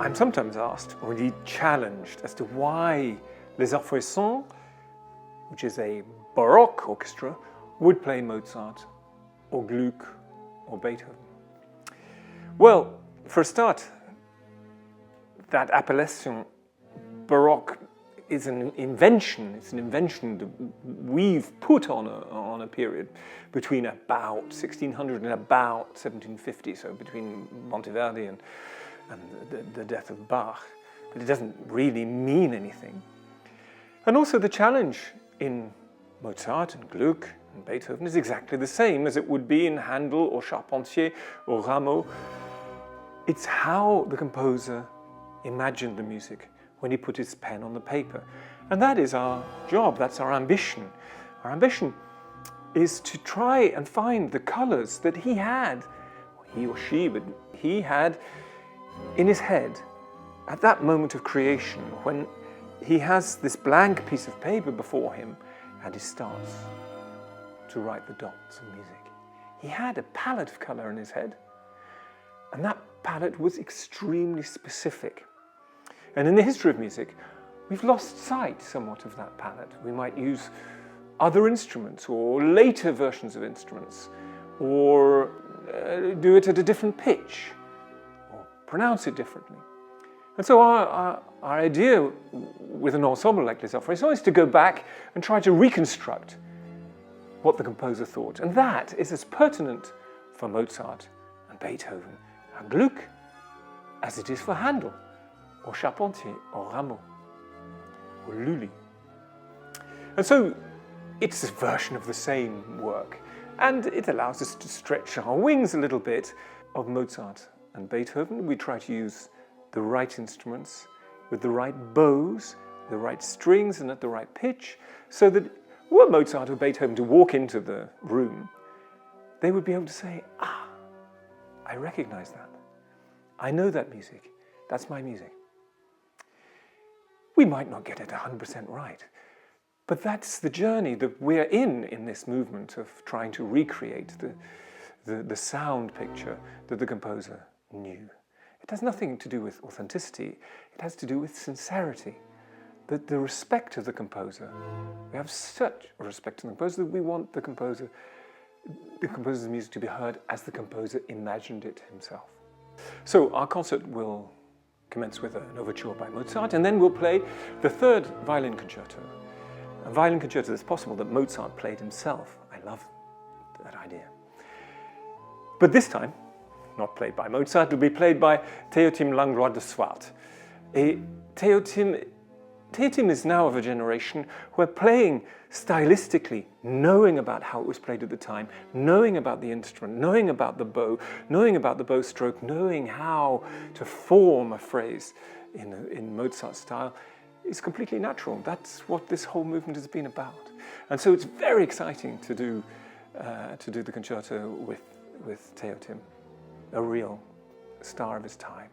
I'm sometimes asked, or indeed challenged, as to why Les Arts Florissants, which is a Baroque orchestra, would play Mozart or Gluck or Beethoven. Well, for a start, that appellation Baroque is an invention. It's an invention that we've put on a period between about 1600 and about 1750, so between Monteverdi and the death of Bach. But it doesn't really mean anything. And also the challenge in Mozart and Gluck and Beethoven is exactly the same as it would be in Handel or Charpentier or Rameau. It's how the composer imagined the music when he put his pen on the paper. And that is our job, that's our ambition. Our ambition is to try and find the colors that he had, he or she, but he had in his head at that moment of creation when he has this blank piece of paper before him and he starts to write the dots of music. He had a palette of color in his head, and that palette was extremely specific. And in the history of music, we've lost sight somewhat of that palette. We might use other instruments or later versions of instruments, or do it at a different pitch, or pronounce it differently. And so our idea with an ensemble like Les Arts Florissants is to go back and try to reconstruct what the composer thought. And that is as pertinent for Mozart and Beethoven and Gluck as it is for Handel, or Charpentier, or Rameau, or Lully. And so it's a version of the same work, and it allows us to stretch our wings a little bit of Mozart and Beethoven. We try to use the right instruments with the right bows, the right strings, and at the right pitch, so that were Mozart or Beethoven to walk into the room, they would be able to say, "Ah, I recognize that. I know that music. That's my music." We might not get it 100% right, but that's the journey that we're in this movement of trying to recreate the sound picture that the composer knew. It has nothing to do with authenticity, it has to do with sincerity, the respect of the composer. We have such a respect for the composer that we want the composer's music to be heard as the composer imagined it himself. So our concert will commence with an overture by Mozart, and then we'll play the third violin concerto. A violin concerto that's possible that Mozart played himself. I love that idea. But this time, not played by Mozart, it will be played by Théotime Langlois de Swart. Théotime is now of a generation where playing stylistically, knowing about how it was played at the time, knowing about the instrument, knowing about the bow, knowing about the bow stroke, knowing how to form a phrase in Mozart style is completely natural. That's what this whole movement has been about. And so it's very exciting to do the concerto with Théotime, a real star of his time.